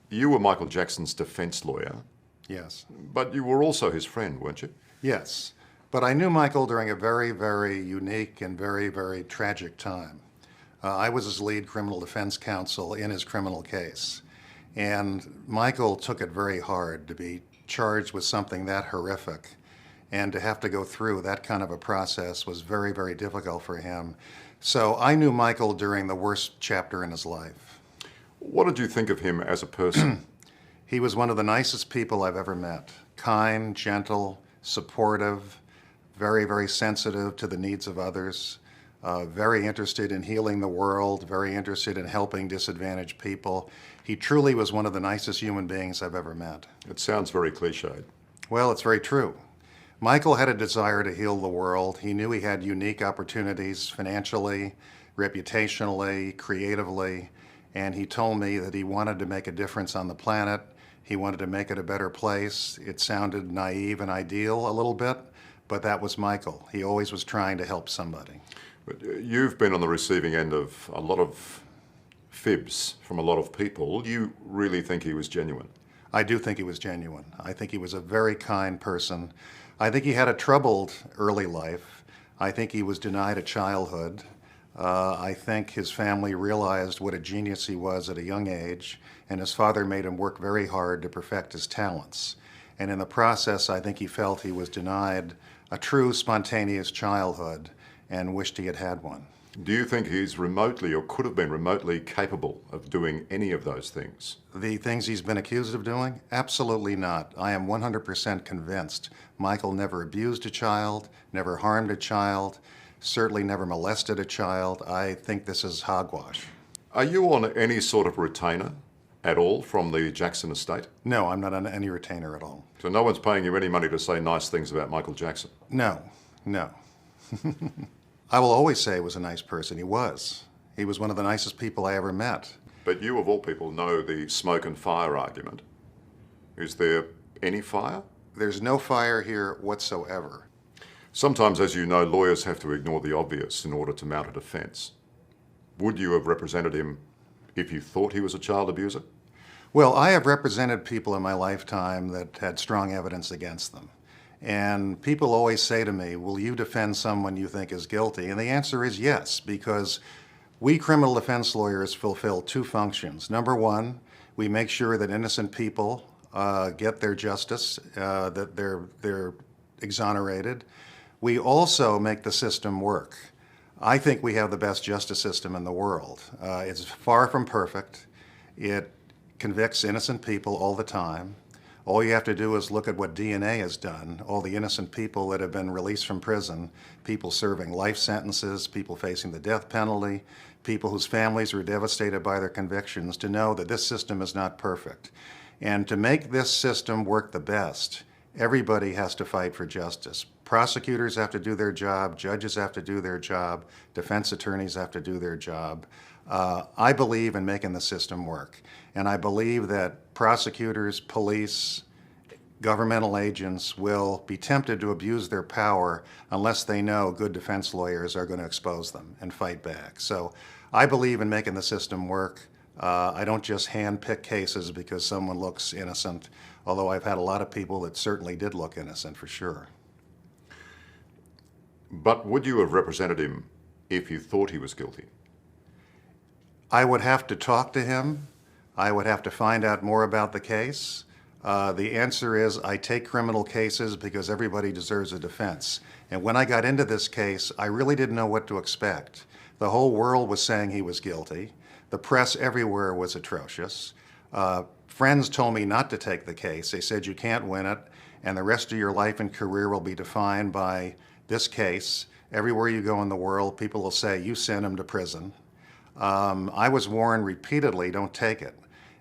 You were Michael Jackson's defense lawyer, Yes. but you were also his friend, weren't you? Yes. But I knew Michael during a very, very unique and very, very tragic time. I was his lead criminal defense counsel in his criminal case. And Michael took it very hard to be charged with something that horrific. And to have to go through that kind of a process was very, very difficult for him. So I knew Michael during the worst chapter in his life. What did you think of him as a person? He was one of the nicest people I've ever met. Kind, gentle, supportive, very, very sensitive to the needs of others, very interested in healing the world, very interested in helping disadvantaged people. He truly was one of the nicest human beings I've ever met. It sounds very cliched. Well, it's very true. Michael had a desire to heal the world. He knew he had unique opportunities financially, reputationally, creatively, and he told me that he wanted to make a difference on the planet. He wanted to make it a better place. It sounded naive and ideal a little bit, but that was Michael. He always was trying to help somebody. But you've been on the receiving end of a lot of fibs from a lot of people. You really think he was genuine? I do think he was genuine. I think he was a very kind person. I think he had a troubled early life. I think he was denied a childhood. I think his family realized what a genius he was at a young age, and his father made him work very hard to perfect his talents. And in the process, I think he felt he was denied a true spontaneous childhood and wished he had had one. Do you think he's remotely or could have been remotely capable of doing any of those things? The things he's been accused of doing? Absolutely not. I am 100% convinced Michael never abused a child, never harmed a child, certainly never molested a child. I think this is hogwash. Are you on any sort of retainer at all from the Jackson estate? No, I'm not on any retainer at all. So no one's paying you any money to say nice things about Michael Jackson? No. I will always say he was a nice person. He was. He was one of the nicest people I ever met. But you, of all people, know the smoke and fire argument. Is there any fire? There's no fire here whatsoever. Sometimes, as you know, lawyers have to ignore the obvious in order to mount a defense. Would you have represented him if you thought he was a child abuser? Well, I have represented people in my lifetime that had strong evidence against them. And people always say to me, will you defend someone you think is guilty? And the answer is yes, because we criminal defense lawyers fulfill two functions. Number one, we make sure that innocent people get their justice, that they're exonerated. We also make the system work. I think we have the best justice system in the world. It's far from perfect. It convicts innocent people all the time. All you have to do is look at what DNA has done. All the innocent people that have been released from prison, people serving life sentences, people facing the death penalty, people whose families were devastated by their convictions, to know that this system is not perfect. And to make this system work the best, everybody has to fight for justice. Prosecutors have to do their job, judges have to do their job, defense attorneys have to do their job. I believe in making the system work. And I believe that prosecutors, police, governmental agents will be tempted to abuse their power unless they know good defense lawyers are going to expose them and fight back. So I believe in making the system work. I don't just hand-pick cases because someone looks innocent, although I've had a lot of people that certainly did look innocent for sure. But would you have represented him if you thought he was guilty? I would have to talk to him. I would have to find out more about the case. The answer is I take criminal cases because everybody deserves a defense. And when I got into this case, I really didn't know what to expect. The whole world was saying he was guilty. The press everywhere was atrocious. Friends told me not to take the case. They said you can't win it, and the rest of your life and career will be defined by this case. Everywhere you go in the world, people will say, you sent him to prison. I was warned repeatedly, don't take it.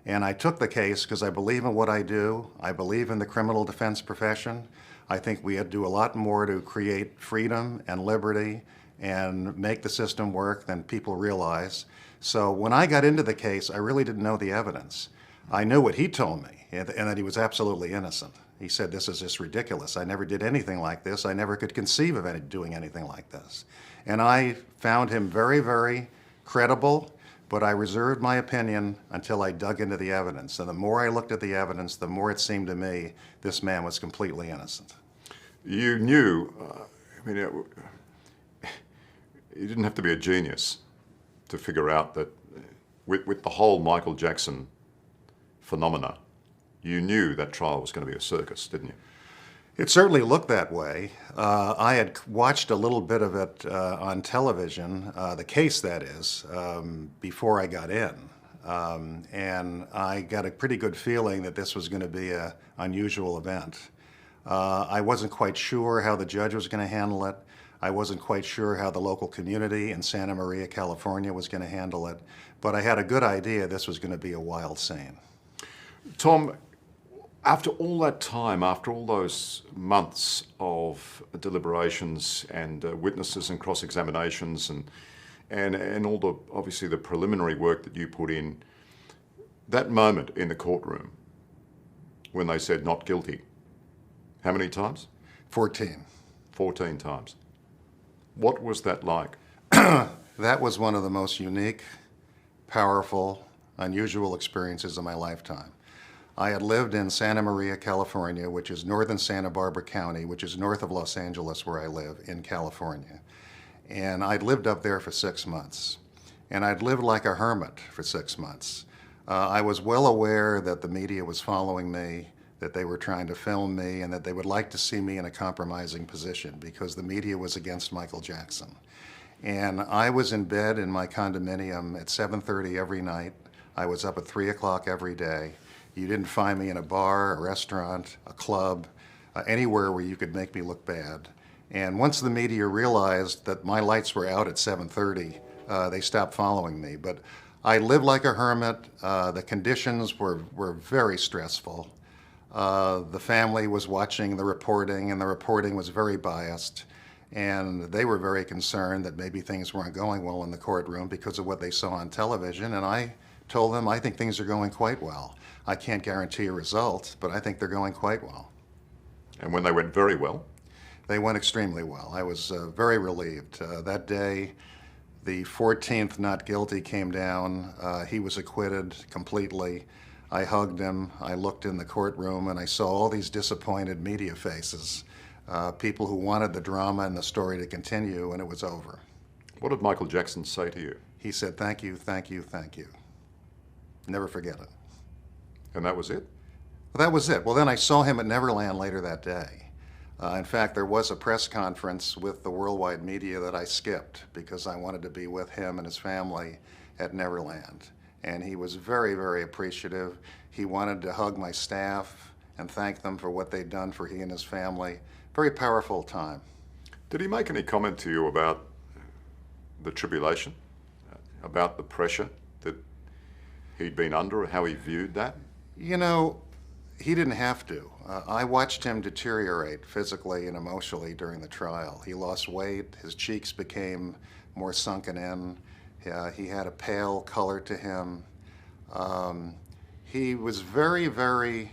And I took the case because I believe in what I do. I believe in the criminal defense profession. I think we had to do a lot more to create freedom and liberty and make the system work than people realize. So when I got into the case, I really didn't know the evidence. I knew what he told me, and that he was absolutely innocent. He said, this is just ridiculous. I never did anything like this. I never could conceive of doing anything like this. And I found him very, very credible, But I reserved my opinion until I dug into the evidence. And the more I looked at the evidence, the more it seemed to me this man was completely innocent. You knew, you didn't have to be a genius to figure out that with the whole Michael Jackson phenomena, you knew that trial was going to be a circus, didn't you? It certainly looked that way. I had watched a little bit of it on television, the case that is, before I got in. And I got a pretty good feeling that this was going to be an unusual event. I wasn't quite sure how the judge was going to handle it. I wasn't quite sure how the local community in Santa Maria, California was going to handle it. But I had a good idea this was going to be a wild scene. Tom, after all that time, after all those months of deliberations and witnesses and cross-examinations and all the, obviously, the preliminary work that you put in, that moment in the courtroom when they said not guilty, how many times? 14. 14 times. What was that like? That was one of the most unique, powerful, unusual experiences of my lifetime. I had lived in Santa Maria, California, which is northern Santa Barbara County, which is north of Los Angeles where I live in California. And I'd lived up there for 6 months. And I'd lived like a hermit for 6 months. I was well aware that the media was following me, that they were trying to film me, and that they would like to see me in a compromising position because the media was against Michael Jackson. And I was in bed in my condominium at 7:30 every night. I was up at 3 o'clock every day. You didn't find me in a bar, a restaurant, a club, anywhere where you could make me look bad. And once the media realized that my lights were out at 7:30, they stopped following me. But I lived like a hermit. The conditions were very stressful. The family was watching the reporting, and the reporting was very biased. And they were very concerned that maybe things weren't going well in the courtroom because of what they saw on television. And I told them, I think things are going quite well. I can't guarantee a result, but I think they're going quite well. And when they went very well? They went extremely well. I was very relieved. That day, the 14th not guilty came down. He was acquitted completely. I hugged him. I looked in the courtroom, and I saw all these disappointed media faces, people who wanted the drama and the story to continue, and it was over. What did Michael Jackson say to you? He said, "Thank you, thank you, thank you." Never forget it. And that was it? Well, that was it. Well, then I saw him at Neverland later that day. In fact, there was a press conference with the worldwide media that I skipped because I wanted to be with him and his family at Neverland. And he was very, very appreciative. He wanted to hug my staff and thank them for what they'd done for he and his family. Very powerful time. Did he make any comment to you about the tribulation, about the pressure that he'd been under, or how he viewed that? You know, he didn't have to. I watched him deteriorate physically and emotionally during the trial. He lost weight, his cheeks became more sunken in, he had a pale color to him. He was very, very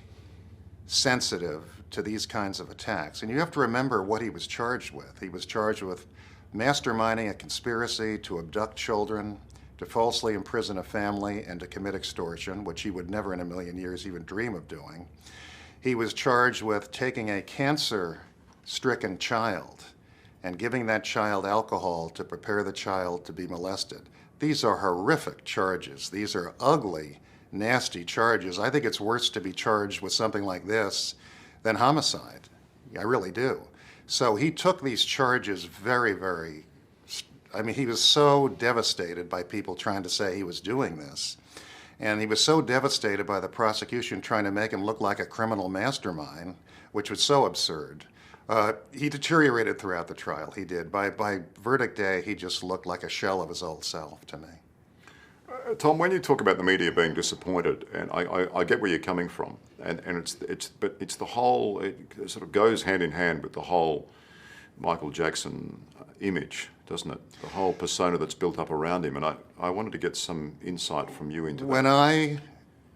sensitive to these kinds of attacks. And you have to remember what he was charged with. He was charged with masterminding a conspiracy to abduct children, to falsely imprison a family, and to commit extortion, which he would never in a million years even dream of doing. He was charged with taking a cancer-stricken child and giving that child alcohol to prepare the child to be molested. These are horrific charges. These are ugly, nasty charges. I think it's worse to be charged with something like this than homicide. I really do. So he took these charges very, very, he was so devastated by people trying to say he was doing this. And he was so devastated by the prosecution trying to make him look like a criminal mastermind, which was so absurd. He deteriorated throughout the trial, he did. By verdict day, he just looked like a shell of his old self to me. Tom, when you talk about the media being disappointed, and I get where you're coming from, but it's the whole, it sort of goes hand in hand with the whole Michael Jackson image, doesn't it? The whole persona that's built up around him, and I wanted to get some insight from you into that. When I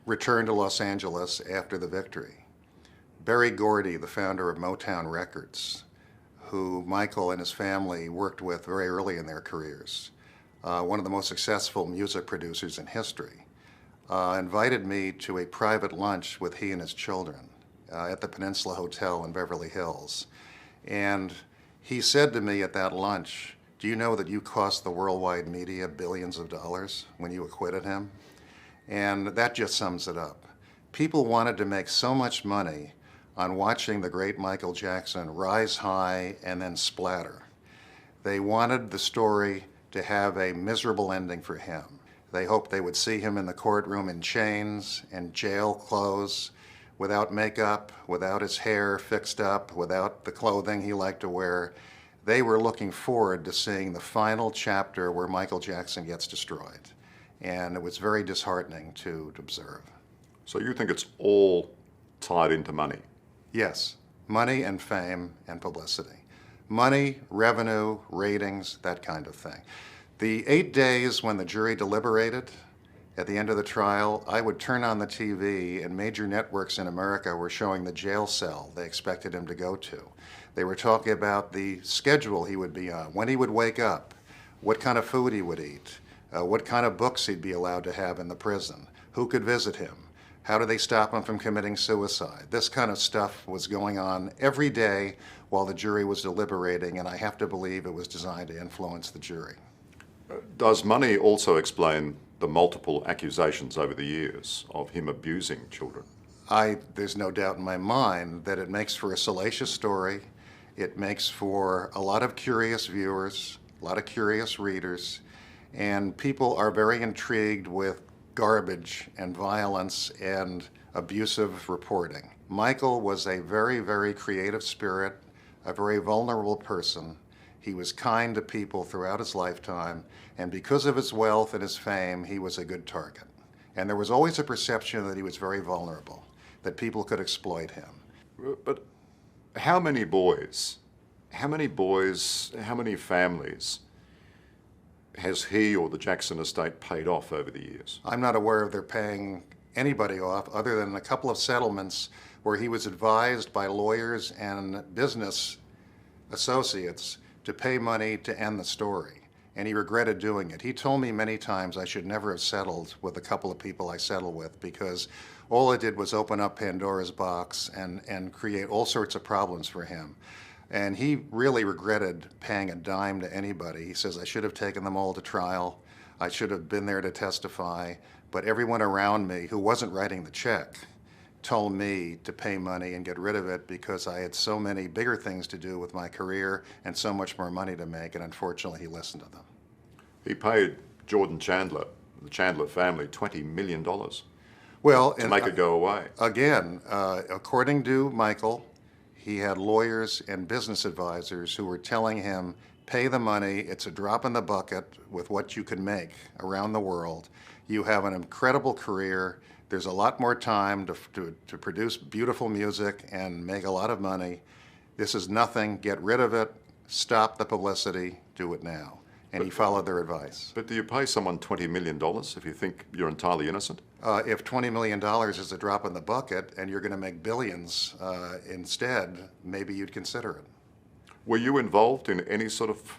returned to Los Angeles after the victory, Berry Gordy, the founder of Motown Records, who Michael and his family worked with very early in their careers, one of the most successful music producers in history, invited me to a private lunch with he and his children at the Peninsula Hotel in Beverly Hills. And he said to me at that lunch, "Do you know that you cost the worldwide media billions of dollars when you acquitted him?" And that just sums it up. People wanted to make so much money on watching the great Michael Jackson rise high and then splatter. They wanted the story to have a miserable ending for him. They hoped they would see him in the courtroom in chains and jail clothes, without makeup, without his hair fixed up, without the clothing he liked to wear. They were looking forward to seeing the final chapter where Michael Jackson gets destroyed. And it was very disheartening to observe. So you think it's all tied into money? Yes, money and fame and publicity. Money, revenue, ratings, that kind of thing. The 8 days when the jury deliberated, at the end of the trial, I would turn on the TV and major networks in America were showing the jail cell they expected him to go to. They were talking about the schedule he would be on, when he would wake up, what kind of food he would eat, what kind of books he'd be allowed to have in the prison, who could visit him, how do they stop him from committing suicide. This kind of stuff was going on every day while the jury was deliberating, and I have to believe it was designed to influence the jury. Does money also explain the multiple accusations over the years of him abusing children? There's no doubt in my mind that it makes for a salacious story. It makes for a lot of curious viewers, a lot of curious readers, and people are very intrigued with garbage and violence and abusive reporting. Michael was a very, very creative spirit, a very vulnerable person. He was kind to people throughout his lifetime, and because of his wealth and his fame, he was a good target. And there was always a perception that he was very vulnerable, that people could exploit him. But how many boys, how many families has he or the Jackson estate paid off over the years? I'm not aware of their paying anybody off other than a couple of settlements where he was advised by lawyers and business associates to pay money to end the story. And he regretted doing it. He told me many times I should never have settled with a couple of people I settled with, because all it did was open up Pandora's box and create all sorts of problems for him. And he really regretted paying a dime to anybody. He says, I should have taken them all to trial. I should have been there to testify. But everyone around me who wasn't writing the check told me to pay money and get rid of it because I had so many bigger things to do with my career and so much more money to make, and unfortunately he listened to them. He paid Jordan Chandler, the Chandler family, $20 million Well, to make it go away. Again, according to Michael, he had lawyers and business advisors who were telling him, pay the money, it's a drop in the bucket with what you can make around the world. You have an incredible career. There's a lot more time to produce beautiful music and make a lot of money. This is nothing. Get rid of it. Stop the publicity. Do it now. And he followed their advice. But do you pay someone $20 million if you think you're entirely innocent? If $20 million is a drop in the bucket and you're going to make billions instead, maybe you'd consider it. Were you involved in any sort of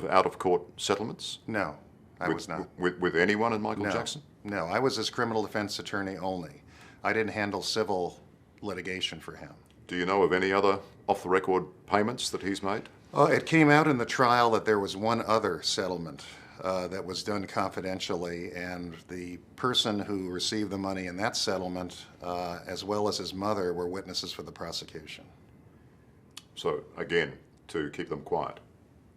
out-of-court settlements? No, I was not. With anyone in Michael No, Jackson? no, I was his criminal defense attorney only. I didn't handle civil litigation for him. Do you know of any other off-the-record payments that he's made? It came out in the trial that there was one other settlement that was done confidentially, and the person who received the money in that settlement, as well as his mother, were witnesses for the prosecution. So, again, to keep them quiet.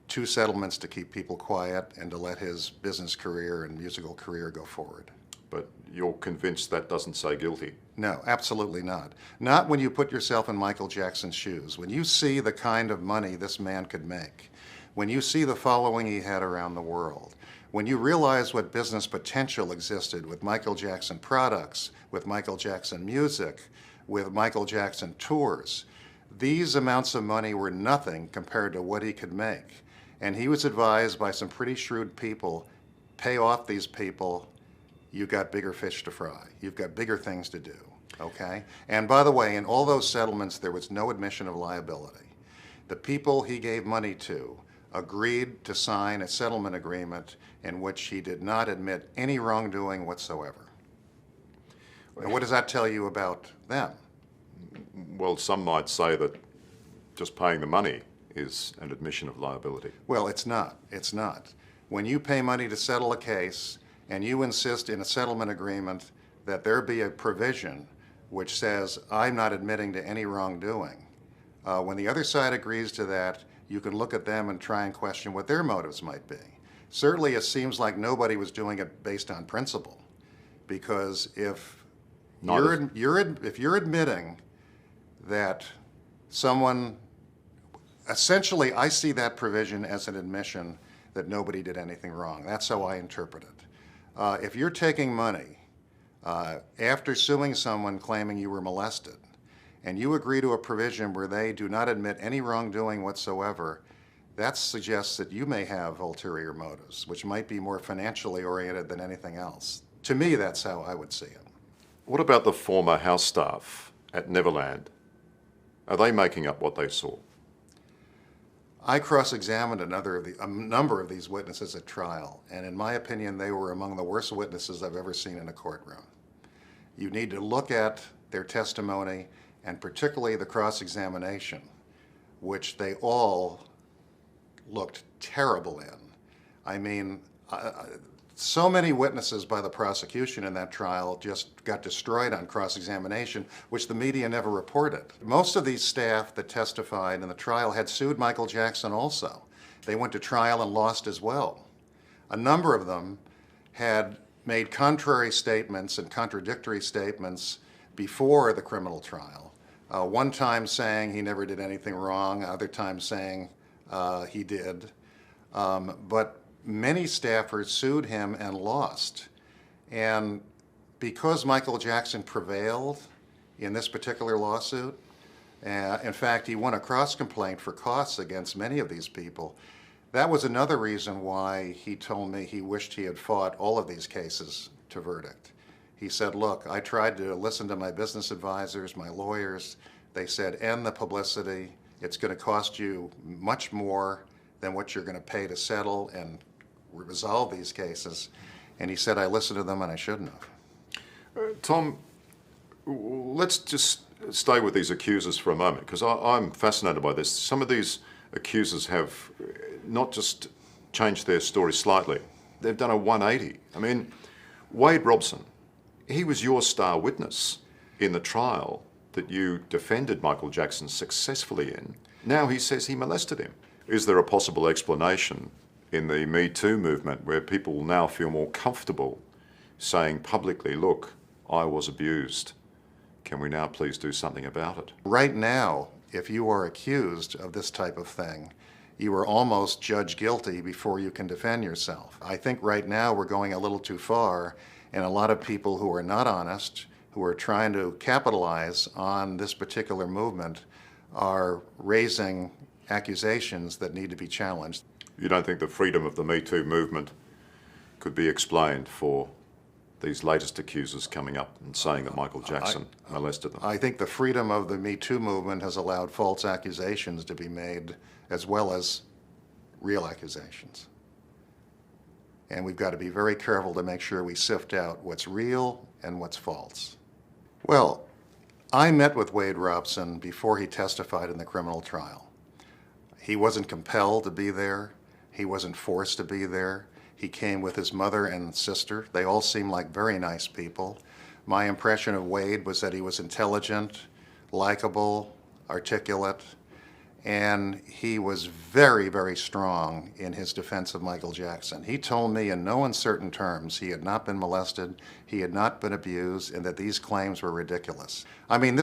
2 settlements to keep people quiet and to let his business career and musical career go forward. But you're convinced that doesn't say guilty? No, absolutely not. Not when you put yourself in Michael Jackson's shoes. When you see the kind of money this man could make, when you see the following he had around the world, when you realize what business potential existed with Michael Jackson products, with Michael Jackson music, with Michael Jackson tours, these amounts of money were nothing compared to what he could make. And he was advised by some pretty shrewd people, pay off these people, you've got bigger fish to fry. You've got bigger things to do, okay? And by the way, in all those settlements, there was no admission of liability. The people he gave money to agreed to sign a settlement agreement in which he did not admit any wrongdoing whatsoever. And what does that tell you about them? Well, some might say that just paying the money is an admission of liability. Well, it's not. It's not. When you pay money to settle a case and you insist in a settlement agreement that there be a provision which says, I'm not admitting to any wrongdoing, when the other side agrees to that, you can look at them and try and question what their motives might be. Certainly, it seems like nobody was doing it based on principle, because if you're admitting that someone, essentially, I see that provision as an admission that nobody did anything wrong. That's how I interpret it. If you're taking money after suing someone claiming you were molested, and you agree to a provision where they do not admit any wrongdoing whatsoever, that suggests that you may have ulterior motives, which might be more financially oriented than anything else. To me, that's how I would see it. What about the former house staff at Neverland? Are they making up what they saw? I cross-examined a number of these witnesses at trial, and in my opinion, they were among the worst witnesses I've ever seen in a courtroom. You need to look at their testimony, and particularly the cross-examination, which they all looked terrible in. I mean, so many witnesses by the prosecution in that trial just got destroyed on cross-examination, which the media never reported. Most of these staff that testified in the trial had sued Michael Jackson also. They went to trial and lost as well. A number of them had made contrary statements and contradictory statements before the criminal trial. One time saying he never did anything wrong, other time saying he did. But many staffers sued him and lost. And because Michael Jackson prevailed in this particular lawsuit, in fact, he won a cross-complaint for costs against many of these people. That was another reason why he told me he wished he had fought all of these cases to verdict. He said, look, I tried to listen to my business advisors, my lawyers. They said, end the publicity. It's going to cost you much more than what you're going to pay to settle and resolve these cases. And he said, I listened to them and I shouldn't have. Tom, let's just stay with these accusers for a moment, because I'm fascinated by this. Some of these accusers have not just changed their story slightly, they've done a 180. I mean, Wade Robson, he was your star witness in the trial that you defended Michael Jackson successfully in. Now he says he molested him. Is there a possible explanation in the Me Too movement where people now feel more comfortable saying publicly, look, I was abused. Can we now please do something about it? Right now, if you are accused of this type of thing, you are almost judged guilty before you can defend yourself. I think right now we're going a little too far, and a lot of people who are not honest, who are trying to capitalize on this particular movement, are raising accusations that need to be challenged. You don't think the freedom of the Me Too movement could be explained for these latest accusers coming up and saying that Michael Jackson molested them? I think the freedom of the Me Too movement has allowed false accusations to be made as well as real accusations. And we've got to be very careful to make sure we sift out what's real and what's false. Well, I met with Wade Robson before he testified in the criminal trial. He wasn't compelled to be there. He wasn't forced to be there. He came with his mother and sister. They all seemed like very nice people. My impression of Wade was that he was intelligent, likable, articulate, and he was very, very strong in his defense of Michael Jackson. He told me in no uncertain terms he had not been molested, he had not been abused, and that these claims were ridiculous. I mean,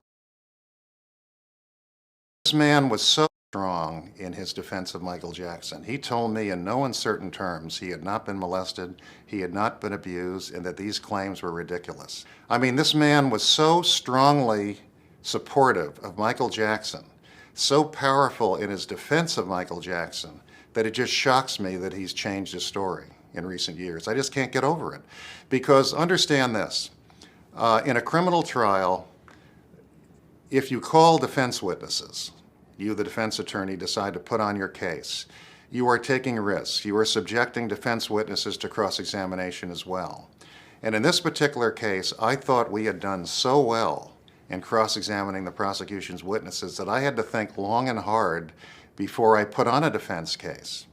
this man was so strong in his defense of Michael Jackson. He told me in no uncertain terms he had not been molested, he had not been abused, and that these claims were ridiculous. I mean, this man was so strongly supportive of Michael Jackson, so powerful in his defense of Michael Jackson, that it just shocks me that he's changed his story in recent years. I just can't get over it. Because understand this, in a criminal trial, if you call defense witnesses, you, the defense attorney, decide to put on your case, you are taking risks. You are subjecting defense witnesses to cross-examination as well. And in this particular case, I thought we had done so well in cross-examining the prosecution's witnesses that I had to think long and hard before I put on a defense case.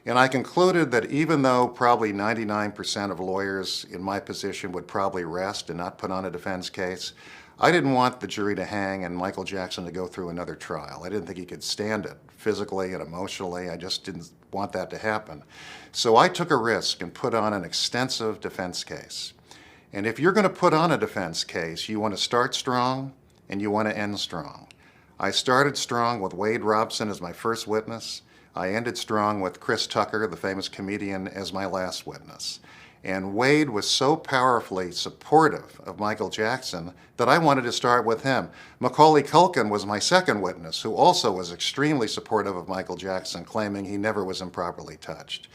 And I concluded that even though probably 99% of lawyers in my position would probably rest and not put on a defense case, I didn't want the jury to hang and Michael Jackson to go through another trial. I didn't think he could stand it physically and emotionally. I just didn't want that to happen. So I took a risk and put on an extensive defense case. And if you're going to put on a defense case, you want to start strong and you want to end strong. I started strong with Wade Robson as my first witness. I ended strong with Chris Tucker, the famous comedian, as my last witness. And Wade was so powerfully supportive of Michael Jackson that I wanted to start with him. Macaulay Culkin was my second witness, who also was extremely supportive of Michael Jackson, claiming he never was improperly touched.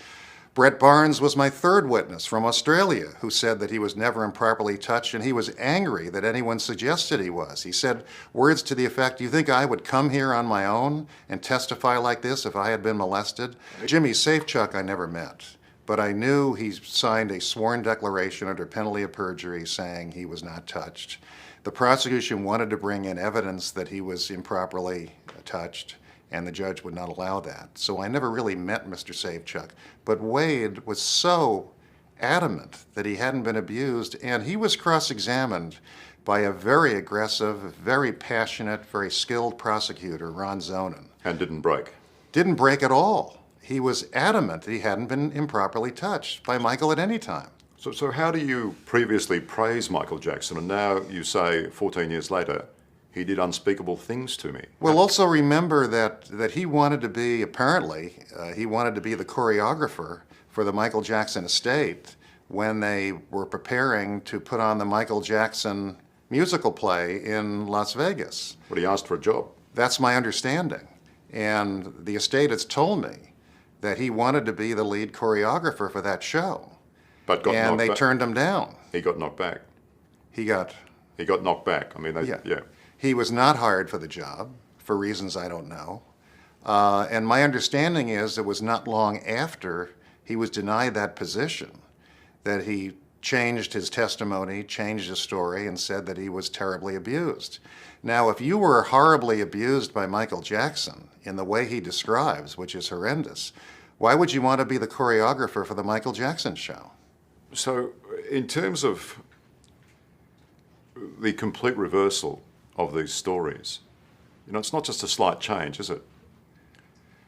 Brett Barnes was my third witness from Australia, who said that he was never improperly touched, and he was angry that anyone suggested he was. He said words to the effect, "You think I would come here on my own and testify like this if I had been molested?" Jimmy Safechuck I never met, but I knew he signed a sworn declaration under penalty of perjury saying he was not touched. The prosecution wanted to bring in evidence that he was improperly touched, and the judge would not allow that. So I never really met Mr. Safechuck. But Wade was so adamant that he hadn't been abused, and he was cross-examined by a very aggressive, very passionate, very skilled prosecutor, Ron Zonin. And didn't break. Didn't break at all. He was adamant that he hadn't been improperly touched by Michael at any time. So how do you previously praise Michael Jackson and now you say 14 years later, he did unspeakable things to me? Well, also remember that he wanted to be, apparently, he wanted to be the choreographer for the Michael Jackson estate when they were preparing to put on the Michael Jackson musical play in Las Vegas. But he asked for a job. That's my understanding. And the estate has told me that he wanted to be the lead choreographer for that show. But got knocked back. And they turned him down. He got knocked back. He got knocked back. I mean, yeah. He was not hired for the job for reasons I don't know. And my understanding is it was not long after he was denied that position that he changed his testimony, changed his story, and said that he was terribly abused. Now, if you were horribly abused by Michael Jackson in the way he describes, which is horrendous, why would you want to be the choreographer for the Michael Jackson show? So in terms of the complete reversal of these stories, it's not just a slight change, is it?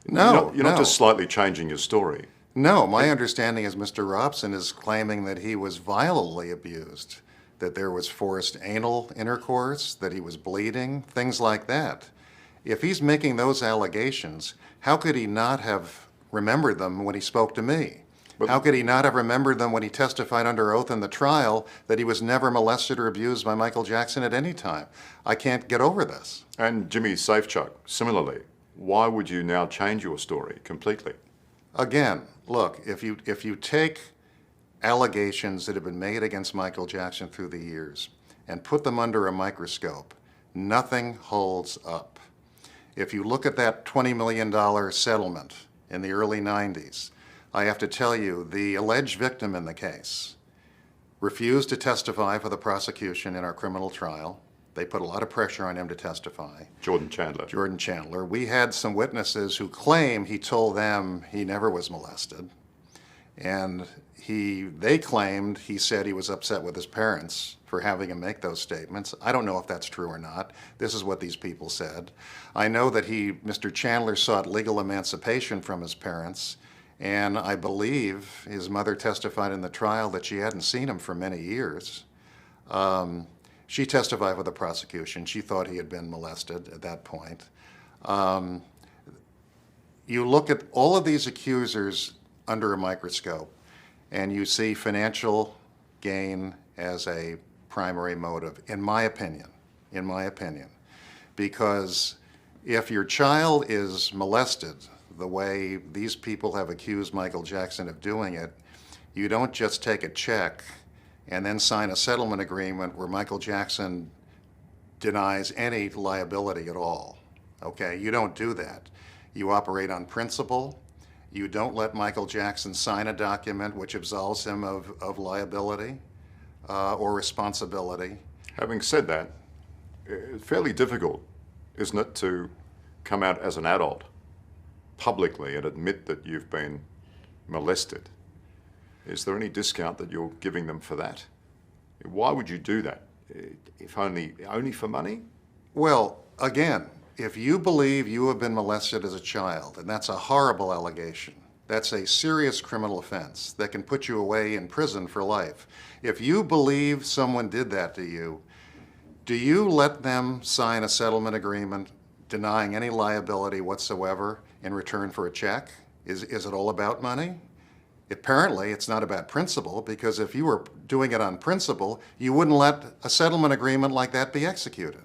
No, You're not just slightly changing your story. No, my understanding is Mr. Robson is claiming that he was violently abused, that there was forced anal intercourse, that he was bleeding, things like that. If he's making those allegations, how could he not have remembered them when he spoke to me? How could he not have remembered them when he testified under oath in the trial that he was never molested or abused by Michael Jackson at any time? I can't get over this. And Jimmy Safechuck, similarly. Why would you now change your story completely? Again, look, if you take allegations that have been made against Michael Jackson through the years and put them under a microscope, nothing holds up. If you look at that $20 million settlement in the early 90s, I have to tell you, the alleged victim in the case refused to testify for the prosecution in our criminal trial. They put a lot of pressure on him to testify. Jordan Chandler. Jordan Chandler. We had some witnesses who claim he told them he never was molested. And they claimed he said he was upset with his parents for having him make those statements. I don't know if that's true or not. This is what these people said. I know that Mr. Chandler sought legal emancipation from his parents. And I believe his mother testified in the trial that she hadn't seen him for many years. She testified for the prosecution. She thought he had been molested at that point. You look at all of these accusers under a microscope, and you see financial gain as a primary motive, in my opinion, because if your child is molested the way these people have accused Michael Jackson of doing it, you don't just take a check and then sign a settlement agreement where Michael Jackson denies any liability at all. Okay, you don't do that. You operate on principle. You don't let Michael Jackson sign a document which absolves him of liability or responsibility. Having said that, it's fairly difficult, isn't it, to come out as an adult publicly and admit that you've been molested? Is there any discount that you're giving them for that? Why would you do that? If only for money? Well, again, if you believe you have been molested as a child, and that's a horrible allegation, that's a serious criminal offense that can put you away in prison for life. If you believe someone did that to you, do you let them sign a settlement agreement denying any liability whatsoever in return for a check? Is it all about money? Apparently, it's not about principle, because if you were doing it on principle, you wouldn't let a settlement agreement like that be executed.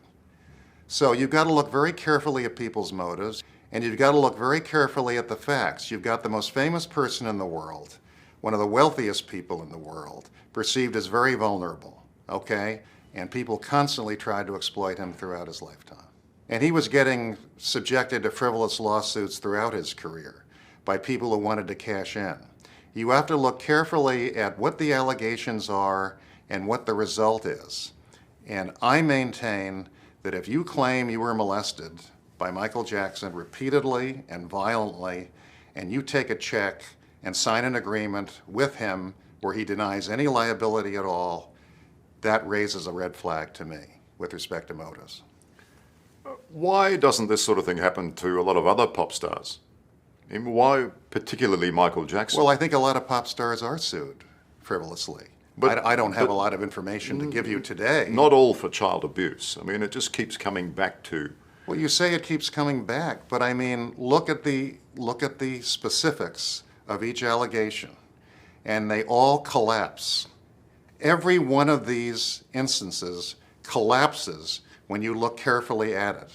So you've got to look very carefully at people's motives, and you've got to look very carefully at the facts. You've got the most famous person in the world, one of the wealthiest people in the world, perceived as very vulnerable, okay? And people constantly tried to exploit him throughout his lifetime. And he was getting subjected to frivolous lawsuits throughout his career by people who wanted to cash in. You have to look carefully at what the allegations are and what the result is. And I maintain that if you claim you were molested by Michael Jackson repeatedly and violently, and you take a check and sign an agreement with him where he denies any liability at all, that raises a red flag to me with respect to motives. Why doesn't this sort of thing happen to a lot of other pop stars? I mean, why particularly Michael Jackson? Well, I think a lot of pop stars are sued frivolously. But I don't have a lot of information to give you today. Not all for child abuse. I mean, it just keeps coming back to... Well, you say it keeps coming back, but I mean, look at the specifics of each allegation, and they all collapse. Every one of these instances collapses when you look carefully at it.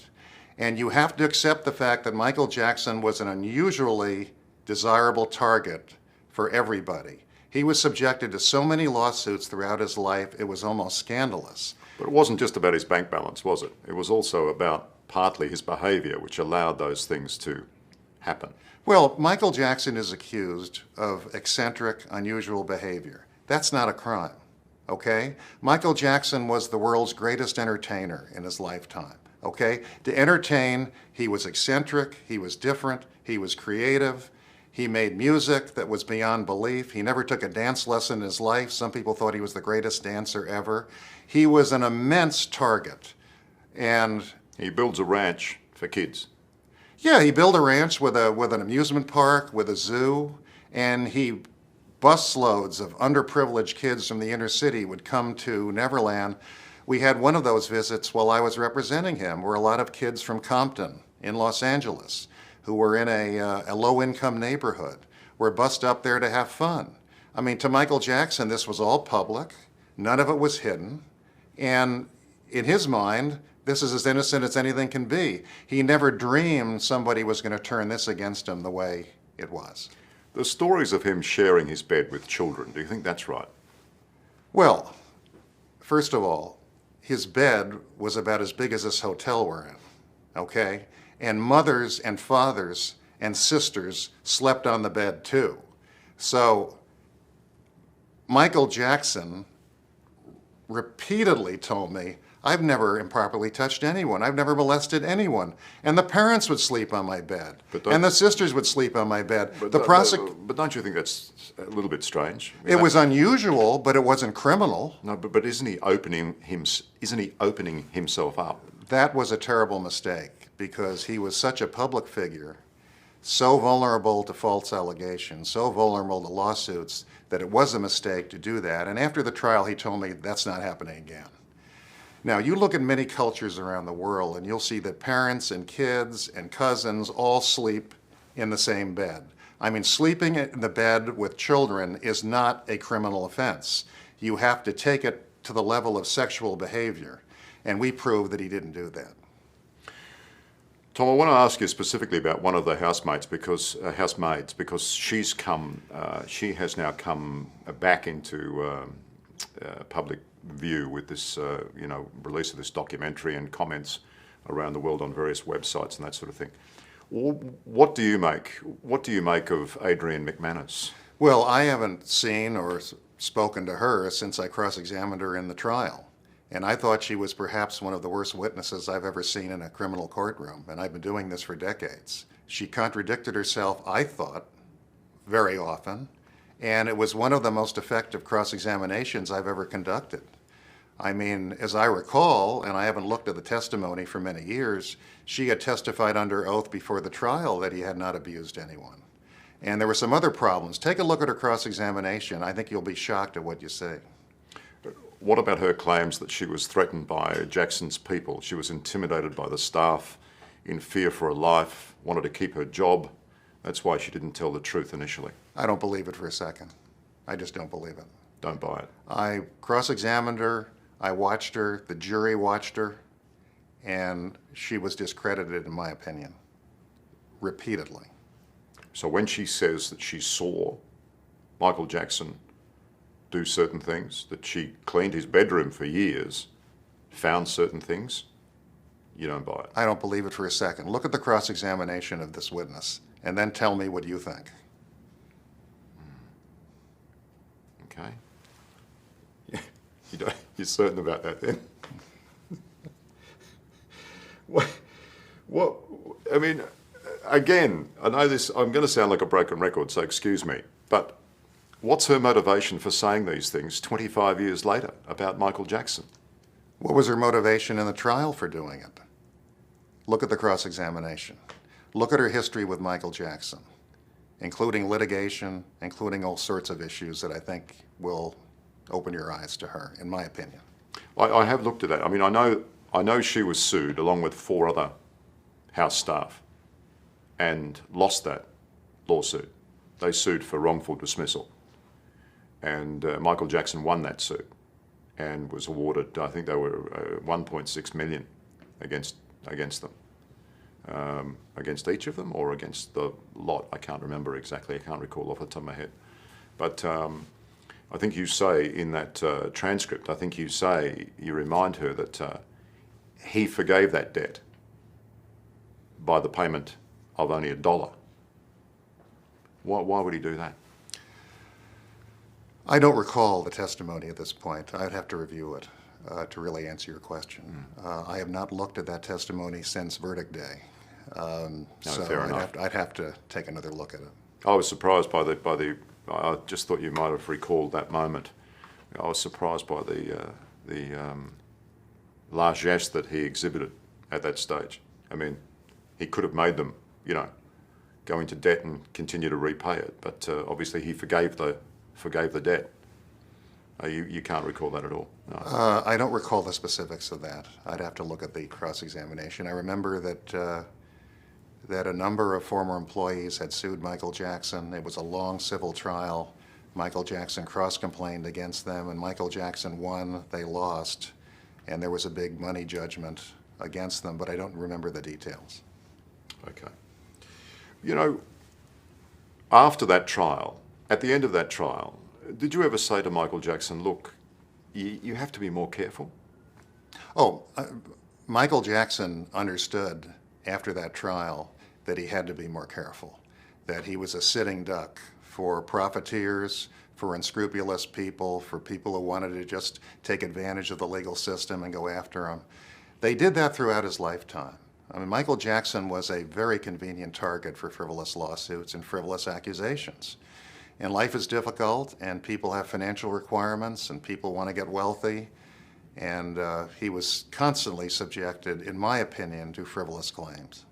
And you have to accept the fact that Michael Jackson was an unusually desirable target for everybody. He was subjected to so many lawsuits throughout his life, it was almost scandalous. But it wasn't just about his bank balance, was it? It was also about partly his behavior, which allowed those things to happen. Well, Michael Jackson is accused of eccentric, unusual behavior. That's not a crime, okay? Michael Jackson was the world's greatest entertainer in his lifetime, okay? To entertain, he was eccentric, he was different, he was creative. He made music that was beyond belief. He never took a dance lesson in his life. Some people thought he was the greatest dancer ever. He was an immense target. And he builds a ranch for kids. Yeah, he built a ranch with an amusement park, with a zoo, and he busloads of underprivileged kids from the inner city would come to Neverland. We had one of those visits while I was representing him, where a lot of kids from Compton in Los Angeles, who were in a low-income neighborhood, were bussed up there to have fun. I mean, to Michael Jackson, this was all public. None of it was hidden. And in his mind, this is as innocent as anything can be. He never dreamed somebody was going to turn this against him the way it was. The stories of him sharing his bed with children, do you think that's right? Well, first of all, his bed was about as big as this hotel we're in, okay? And mothers and fathers and sisters slept on the bed too. So Michael Jackson repeatedly told me, I've never improperly touched anyone. I've never molested anyone. And the parents would sleep on my bed. And the sisters would sleep on my bed. But don't you think that's a little bit strange? I mean, it was unusual, but it wasn't criminal. No, but isn't he opening himself up? That was a terrible mistake, because he was such a public figure, so vulnerable to false allegations, so vulnerable to lawsuits, that it was a mistake to do that. And after the trial, he told me that's not happening again. Now, you look at many cultures around the world, and you'll see that parents and kids and cousins all sleep in the same bed. I mean, sleeping in the bed with children is not a criminal offense. You have to take it to the level of sexual behavior, and we proved that he didn't do that. Tom, I want to ask you specifically about one of the housemaids because she has now come back into public view with this, release of this documentary and comments around the world on various websites and that sort of thing. What do you make? What do you make of Adrienne McManus? Well, I haven't seen or spoken to her since I cross-examined her in the trial. And I thought she was perhaps one of the worst witnesses I've ever seen in a criminal courtroom, and I've been doing this for decades. She contradicted herself, I thought, very often, and it was one of the most effective cross-examinations I've ever conducted. I mean, as I recall, and I haven't looked at the testimony for many years, she had testified under oath before the trial that he had not abused anyone. And there were some other problems. Take a look at her cross-examination. I think you'll be shocked at what you see. What about her claims that she was threatened by Jackson's people? She was intimidated by the staff, in fear for her life, wanted to keep her job. That's why she didn't tell the truth initially. I don't believe it for a second. I just don't believe it. Don't buy it. I cross-examined her, I watched her, the jury watched her, and she was discredited, in my opinion, repeatedly. So when she says that she saw Michael Jackson do certain things, that she cleaned his bedroom for years, found certain things, you don't buy it. I don't believe it for a second. Look at the cross-examination of this witness, and then tell me what you think. Okay. You're certain about that then? I mean, again, I know this, I'm going to sound like a broken record, so excuse me, but what's her motivation for saying these things 25 years later about Michael Jackson? What was her motivation in the trial for doing it? Look at the cross-examination. Look at her history with Michael Jackson, including litigation, including all sorts of issues that I think will open your eyes to her, in my opinion. I have looked at that. I mean, I know she was sued along with 4 other House staff and lost that lawsuit. They sued for wrongful dismissal. And Michael Jackson won that suit and was awarded, I think they were 1.6 million against them. Against each of them or against the lot? I can't remember exactly. I can't recall off the top of my head. But I think you say in that transcript, I think you remind her that he forgave that debt by the payment of only $1. Why would he do that? I don't recall the testimony at this point. I'd have to review it to really answer your question. I have not looked at that testimony since verdict day. So fair enough. I'd have to take another look at it. I was surprised by the. I just thought you might have recalled that moment. I was surprised by the largesse that he exhibited at that stage. I mean, he could have made them, go into debt and continue to repay it, but obviously he forgave the debt. You can't recall that at all? No. I don't recall the specifics of that. I'd have to look at the cross-examination. I remember that a number of former employees had sued Michael Jackson. It was a long civil trial. Michael Jackson cross-complained against them, and Michael Jackson won. They lost, and there was a big money judgment against them, but I don't remember the details. Okay. After that trial, at the end of that trial, did you ever say to Michael Jackson, look, you have to be more careful? Michael Jackson understood after that trial that he had to be more careful, that he was a sitting duck for profiteers, for unscrupulous people, for people who wanted to just take advantage of the legal system and go after him. They did that throughout his lifetime. I mean, Michael Jackson was a very convenient target for frivolous lawsuits and frivolous accusations. And life is difficult, and people have financial requirements, and people want to get wealthy. And he was constantly subjected, in my opinion, to frivolous claims.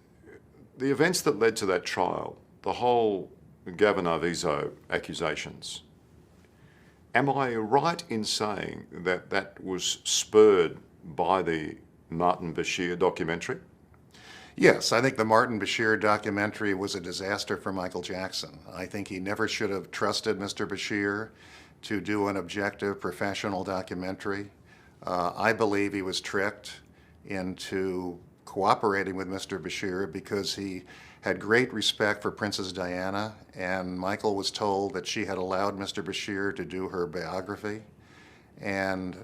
The events that led to that trial, the whole Gavin Arvizo accusations, am I right in saying that that was spurred by the Martin Bashir documentary? Yes, I think the Martin Bashir documentary was a disaster for Michael Jackson. I think he never should have trusted Mr. Bashir to do an objective, professional documentary. I believe he was tricked into cooperating with Mr. Bashir because he had great respect for Princess Diana, and Michael was told that she had allowed Mr. Bashir to do her biography. And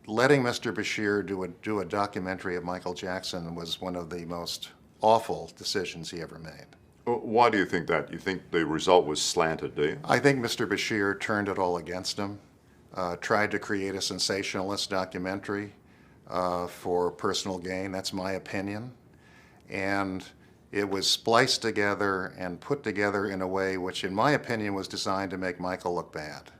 letting Mr. Bashir do a documentary of Michael Jackson was one of the most awful decisions he ever made. Why do you think that? You think the result was slanted, do you? I think Mr. Bashir turned it all against him, tried to create a sensationalist documentary for personal gain. That's my opinion. And it was spliced together and put together in a way which, in my opinion, was designed to make Michael look bad.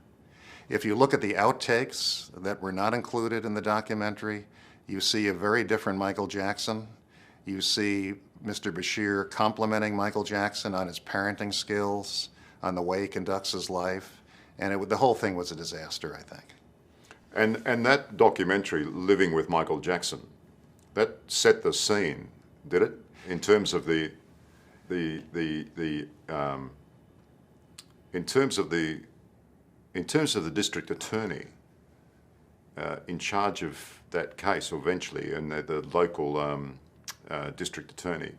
If you look at the outtakes that were not included in the documentary, you see a very different Michael Jackson. You see Mr. Bashir complimenting Michael Jackson on his parenting skills, on the way he conducts his life, and the whole thing was a disaster, I think. And that documentary, Living with Michael Jackson, that set the scene, did it? In terms of the district attorney in charge of that case eventually, and the local district attorney,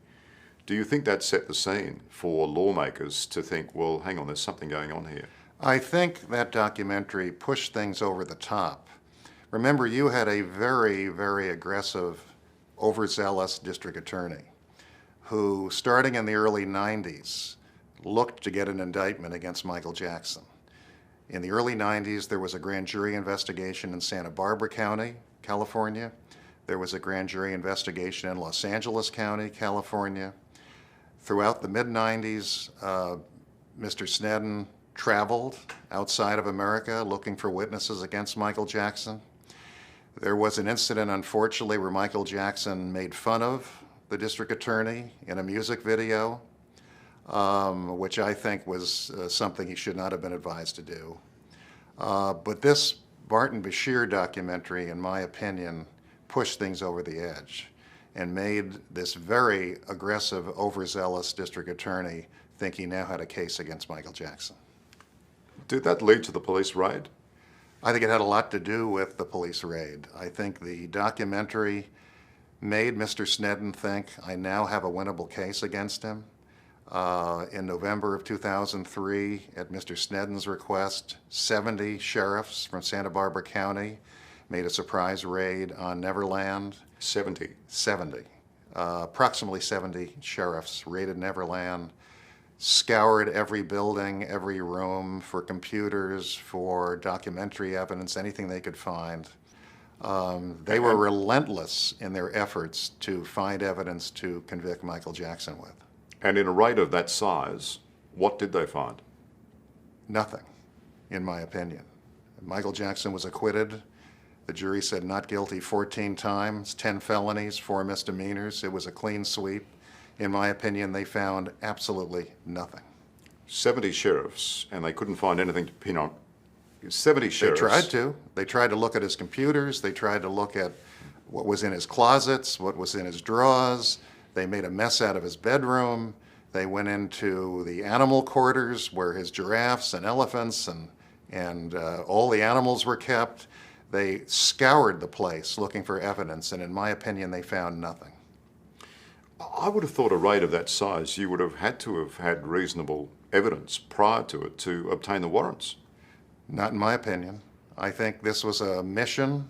do you think that set the scene for lawmakers to think, well, hang on, there's something going on here? I think that documentary pushed things over the top. Remember, you had a very, very aggressive, overzealous district attorney who, starting in the early 90s, looked to get an indictment against Michael Jackson. In the early 90s, there was a grand jury investigation in Santa Barbara County, California. There was a grand jury investigation in Los Angeles County, California. Throughout the mid-90s, Mr. Sneddon traveled outside of America looking for witnesses against Michael Jackson. There was an incident, unfortunately, where Michael Jackson made fun of the district attorney in a music video, which I think was something he should not have been advised to do. But this Martin Bashir documentary, in my opinion, pushed things over the edge and made this very aggressive, overzealous district attorney think he now had a case against Michael Jackson. Did that lead to the police raid? I think it had a lot to do with the police raid. I think the documentary made Mr. Sneddon think, I now have a winnable case against him. In November of 2003, at Mr. Sneddon's request, 70 sheriffs from Santa Barbara County made a surprise raid on Neverland. 70? 70. Approximately 70 sheriffs raided Neverland, scoured every building, every room for computers, for documentary evidence, anything they could find. They were relentless in their efforts to find evidence to convict Michael Jackson with. And in a raid of that size, what did they find? Nothing, in my opinion. Michael Jackson was acquitted. The jury said not guilty 14 times, 10 felonies, 4 misdemeanors. It was a clean sweep. In my opinion, they found absolutely nothing. 70 sheriffs, and they couldn't find anything to pin on. 70 sheriffs. They tried to. They tried to look at his computers. They tried to look at what was in his closets, what was in his drawers. They made a mess out of his bedroom. They went into the animal quarters where his giraffes and elephants and all the animals were kept. They scoured the place looking for evidence, and in my opinion, they found nothing. I would have thought a raid of that size, you would have had reasonable evidence prior to it to obtain the warrants. Not in my opinion. I think this was a mission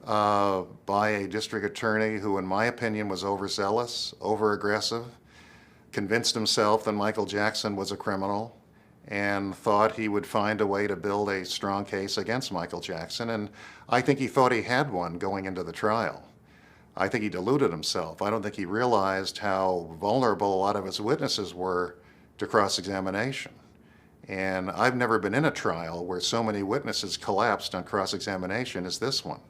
by a district attorney who, in my opinion, was overzealous, overaggressive, convinced himself that Michael Jackson was a criminal, and thought he would find a way to build a strong case against Michael Jackson. And I think he thought he had one going into the trial. I think he deluded himself. I don't think he realized how vulnerable a lot of his witnesses were to cross-examination. And I've never been in a trial where so many witnesses collapsed on cross-examination as this one.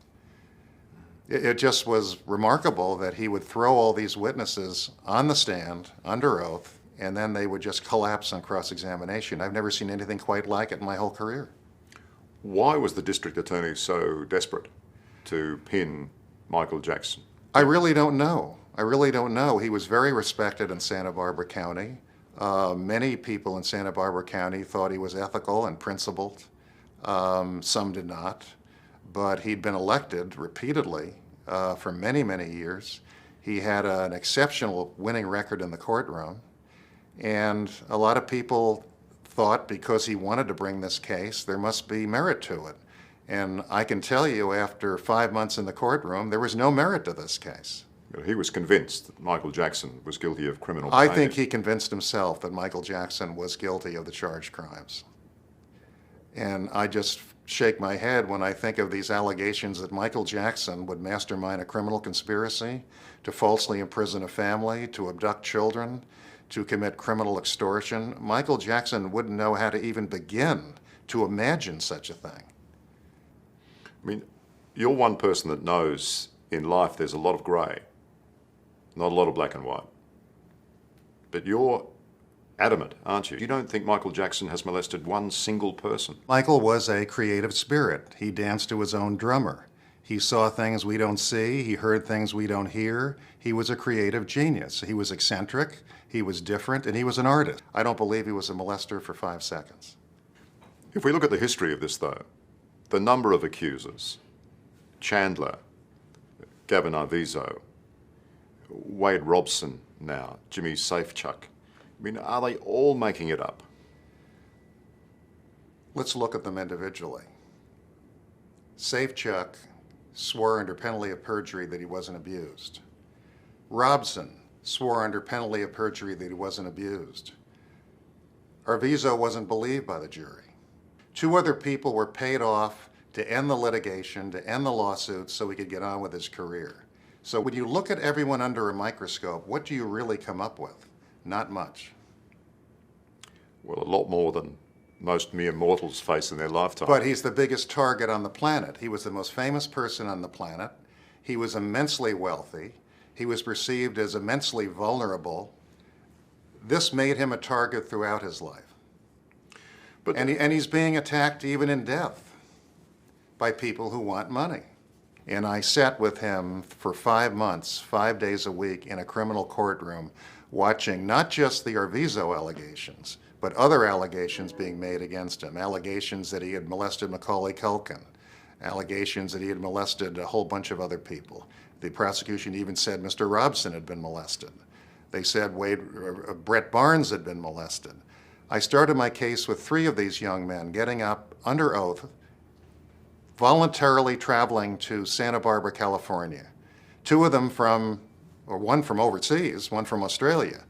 It just was remarkable that he would throw all these witnesses on the stand, under oath, and then they would just collapse on cross-examination. I've never seen anything quite like it in my whole career. Why was the district attorney so desperate to pin Michael Jackson? I really don't know. I really don't know. He was very respected in Santa Barbara County. Many people in Santa Barbara County thought he was ethical and principled. Some did not. But he'd been elected repeatedly for many, many years. He had an exceptional winning record in the courtroom. And a lot of people thought because he wanted to bring this case, there must be merit to it. And I can tell you, after 5 months in the courtroom, there was no merit to this case. He was convinced that Michael Jackson was guilty of criminal I behaviour. think he convinced himself that Michael Jackson was guilty of the charged crimes. And I just shake my head when I think of these allegations that Michael Jackson would mastermind a criminal conspiracy to falsely imprison a family, to abduct children, to commit criminal extortion. Michael Jackson wouldn't know how to even begin to imagine such a thing. I mean, you're one person that knows in life there's a lot of grey, not a lot of black and white. But you're adamant, aren't you? You don't think Michael Jackson has molested one single person? Michael was a creative spirit. He danced to his own drummer. He saw things we don't see. He heard things we don't hear. He was a creative genius. He was eccentric, he was different, and he was an artist. I don't believe he was a molester for 5 seconds. If we look at the history of this, though, the number of accusers, Chandler, Gavin Arvizo, Wade Robson now, Jimmy Safechuck, I mean, are they all making it up? Let's look at them individually. Safechuck swore under penalty of perjury that he wasn't abused. Robson swore under penalty of perjury that he wasn't abused. Arvizo wasn't believed by the jury. 2 other people were paid off to end the litigation, to end the lawsuits so he could get on with his career. So when you look at everyone under a microscope, what do you really come up with? Not much. Well, a lot more than most mere mortals face in their lifetime. But he's the biggest target on the planet. He was the most famous person on the planet. He was immensely wealthy. He was perceived as immensely vulnerable. This made him a target throughout his life. And he's being attacked even in death by people who want money. And I sat with him for 5 months, 5 days a week in a criminal courtroom, watching not just the Arvizo allegations, but other allegations being made against him. Allegations that he had molested Macaulay Culkin. Allegations that he had molested a whole bunch of other people. The prosecution even said Mr. Robson had been molested. They said Brett Barnes had been molested. I started my case with 3 of these young men getting up under oath, voluntarily traveling to Santa Barbara, California. 2 of them one from overseas, one from Australia,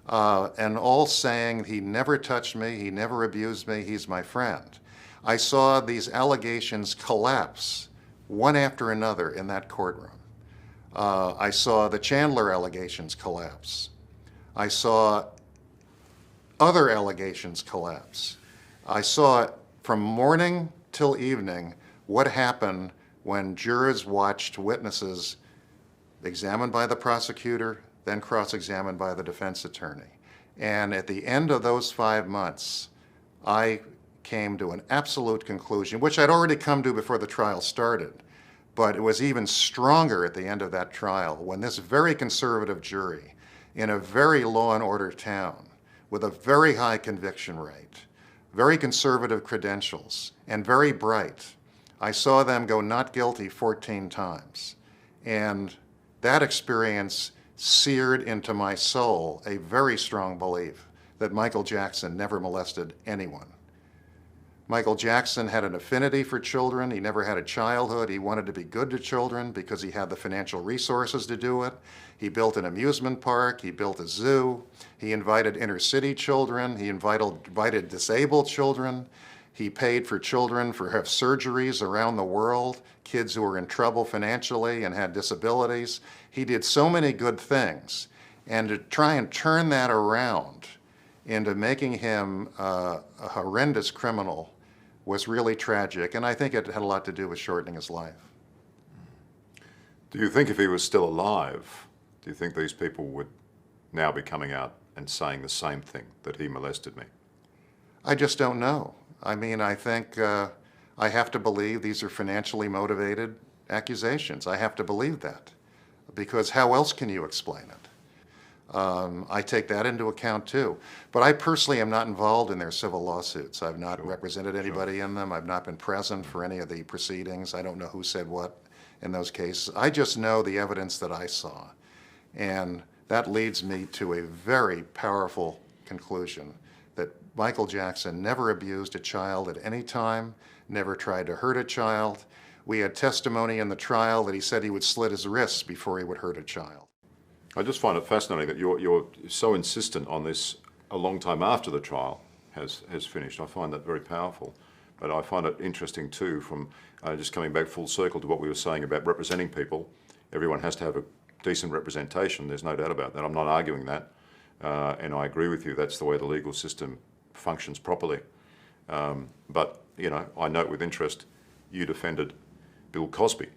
and all saying he never touched me, he never abused me, he's my friend. I saw these allegations collapse one after another in that courtroom. I saw the Chandler allegations collapse. I saw other allegations collapse. I saw from morning till evening what happened when jurors watched witnesses examined by the prosecutor, then cross-examined by the defense attorney. And at the end of those 5 months, I came to an absolute conclusion, which I'd already come to before the trial started, but it was even stronger at the end of that trial when this very conservative jury in a very law and order town with a very high conviction rate, very conservative credentials, and very bright, I saw them go not guilty 14 times. And that experience seared into my soul a very strong belief that Michael Jackson never molested anyone. Michael Jackson had an affinity for children. He never had a childhood. He wanted to be good to children because he had the financial resources to do it. He built an amusement park. He built a zoo. He invited inner city children. He invited disabled children. He paid for children for have surgeries around the world, kids who were in trouble financially and had disabilities. He did so many good things. And to try and turn that around into making him a horrendous criminal was really tragic, and I think it had a lot to do with shortening his life. Do you think if he was still alive, do you think these people would now be coming out and saying the same thing, that he molested me? I just don't know. I mean, I think I have to believe these are financially motivated accusations. I have to believe that, because how else can you explain it? I take that into account too. But I personally am not involved in their civil lawsuits. I've not represented anybody in them. I've not been present for any of the proceedings. I don't know who said what in those cases. I just know the evidence that I saw. And that leads me to a very powerful conclusion that Michael Jackson never abused a child at any time, never tried to hurt a child. We had testimony in the trial that he said he would slit his wrists before he would hurt a child. I just find it fascinating that you're so insistent on this a long time after the trial has finished. I find that very powerful. But I find it interesting too, from just coming back full circle to what we were saying about representing people. Everyone has to have a decent representation, there's no doubt about that. I'm not arguing that. And I agree with you, that's the way the legal system functions properly. But, you know, I note with interest, you defended Bill Cosby.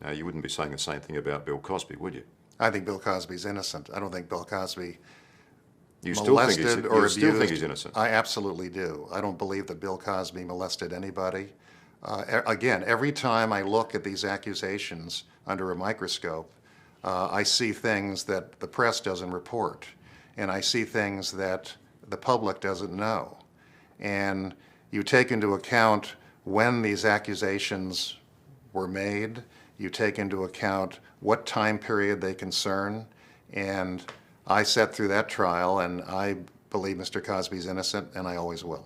Now, you wouldn't be saying the same thing about Bill Cosby, would you? I think Bill Cosby's innocent. I don't think Bill Cosby You still think abused. he's innocent? I absolutely do. I don't believe that Bill Cosby molested anybody. Again, every time I look at these accusations under a microscope, I see things that the press doesn't report, and I see things that the public doesn't know. And you take into account when these accusations were made, you take into account what time period they concern, and I sat through that trial, and I believe Mr. Cosby's innocent, and I always will.